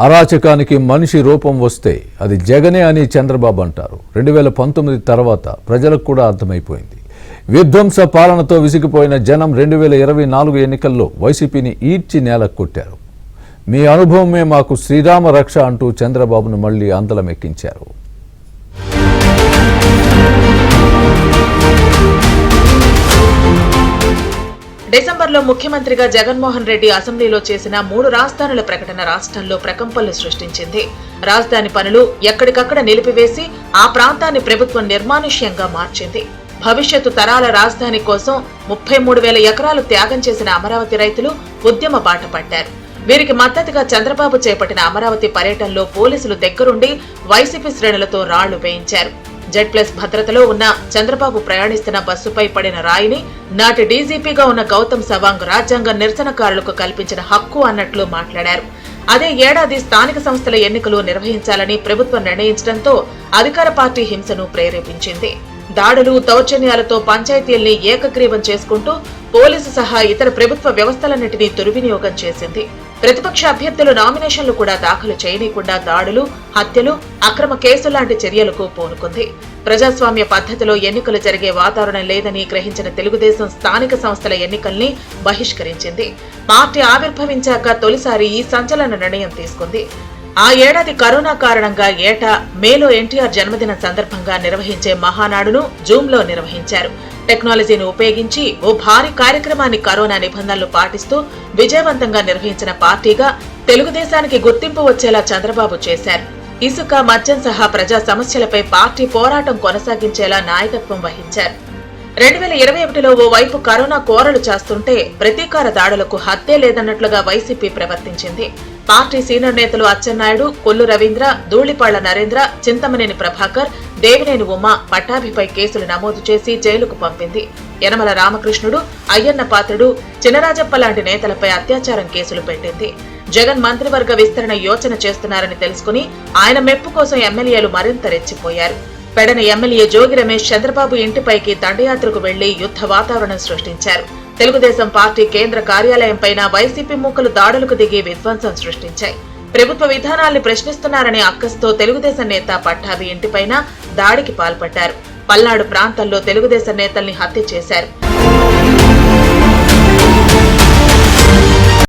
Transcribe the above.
అరాచకానికి మనిషి రూపం వస్తే అది జగనే అని చంద్రబాబు అంటారు. 2019 తర్వాత ప్రజలకు కూడా అర్థమైపోయింది. విధ్వంస పాలనతో విసిగిపోయిన జనం 2024 ఎన్నికల్లో వైసీపీని ఈడ్చి నేలకు కొట్టారు. మీ అనుభవమే మాకు శ్రీరామ రక్ష అంటూ చంద్రబాబును మళ్లీ అందలమెక్కించారు. డిసెంబర్లో ముఖ్యమంత్రిగా జగన్మోహన్ రెడ్డి అసెంబ్లీలో చేసిన 3 రాజధానుల ప్రకటన రాష్ట్రంలో ప్రకంపనలు సృష్టించింది. రాజధాని పనులు ఎక్కడికక్కడ నిలిపివేసి ఆ ప్రాంతాన్ని ప్రభుత్వం నిర్మానుష్యంగా మార్చింది. భవిష్యత్తు తరాల రాజధాని కోసం 33,000 ఎకరాలు త్యాగం చేసిన అమరావతి రైతులు ఉద్యమ బాట పట్టారు. వీరికి మద్దతుగా చంద్రబాబు చేపట్టిన అమరావతి పర్యటనలో పోలీసులు దగ్గరుండి వైసీపీ శ్రేణులతో రాళ్లు వేయించారు. జెడ్+ భద్రతలో ఉన్న చంద్రబాబు ప్రయాణిస్తున్న బస్సుపై పడిన రాయిని నాటి డీజీపీగా ఉన్న గౌతమ్ సవాంగ్ రాజ్యాంగ నిరసనకారులకు కల్పించిన హక్కు అన్నట్లు మాట్లాడారు. అదే ఏడాది స్థానిక సంస్థల ఎన్నికలు నిర్వహించాలని ప్రభుత్వం నిర్ణయించడంతో అధికార పార్టీ హింసను ప్రేరేపించింది. దాడులు, దౌర్జన్యాలతో పంచాయతీల్ని ఏకగ్రీవం చేసుకుంటూ పోలీసు సహా ఇతర ప్రభుత్వ వ్యవస్థలన్నింటినీ దుర్వినియోగం చేసింది. ప్రతిపక్ష అభ్యర్థులు నామినేషన్లు కూడా దాఖలు చేయనీయకుండా దాడులు, హత్యలు, అక్రమ కేసులాంటి చర్యలకు పూనుకుంది. ప్రజాస్వామ్య పద్ధతిలో ఎన్నికలు జరిగే వాతావరణం లేదని గ్రహించిన తెలుగుదేశం స్థానిక సంస్థల ఎన్నికల్ని బహిష్కరించింది. పార్టీ ఆవిర్భవించాక తొలిసారి ఈ సంచలన నిర్ణయం తీసుకుంది. ఆ ఏడాది కరోనా కారణంగా ఏటా మేలో ఎన్టీఆర్ జన్మదినం సందర్భంగా నిర్వహించే మహానాడును జూమ్లో నిర్వహించారు. టెక్నాలజీని ఉపయోగించి ఓ భారీ కార్యక్రమాన్ని కరోనా నిబంధనలు పాటిస్తూ విజయవంతంగా నిర్వహించిన పార్టీగా తెలుగుదేశానికి గుర్తింపు వచ్చేలా చంద్రబాబు చేశారు. ఇసుక, మద్యం సహా ప్రజా సమస్యలపై పార్టీ పోరాటం కొనసాగించేలా నాయకత్వం వహించారు. 2021లో ఓవైపు కరోనా కోరలు చేస్తుంటే ప్రతీకార దాడులకు హద్దే లేదన్నట్లుగా వైసీపీ ప్రవర్తించింది. పార్టీ సీనియర్ నేతలు అచ్చెన్నాయుడు, కొల్లు రవీంద్ర, ధూళిపాళ్ల నరేంద్ర, చింతమనేని ప్రభాకర్, దేవినేని ఉమ, పట్టాభిపై కేసులు నమోదు చేసి జైలుకు పంపింది. యనమల రామకృష్ణుడు, అయ్యన్న పాత్రుడు, చినరాజప్ప లాంటి నేతలపై అత్యాచారం కేసులు పెట్టింది. జగన్ మంత్రివర్గ విస్తరణ యోచన చేస్తున్నారని తెలుసుకుని ఆయన మెప్పు కోసం ఎమ్మెల్యేలు మరింత రెచ్చిపోయారు. పెడన ఎమ్మెల్యే జోగి రమేష్ చంద్రబాబు ఇంటిపైకి దండయాత్రకు వెళ్లి యుద్ధ వాతావరణం సృష్టించారు. తెలుగుదేశం పార్టీ కేంద్ర కార్యాలయంపైన వైసీపీ మూకలు దాడులకు దిగి విధ్వంసం సృష్టించాయి. ప్రభుత్వ విధానాల్ని ప్రశ్నిస్తున్నారనే అక్కస్తో తెలుగుదేశం నేత పట్టాభి ఇంటిపైన దాడికి పాల్పడ్డారు. పల్నాడు ప్రాంతంలో తెలుగుదేశం నేతల్ని హత్య చేశారు.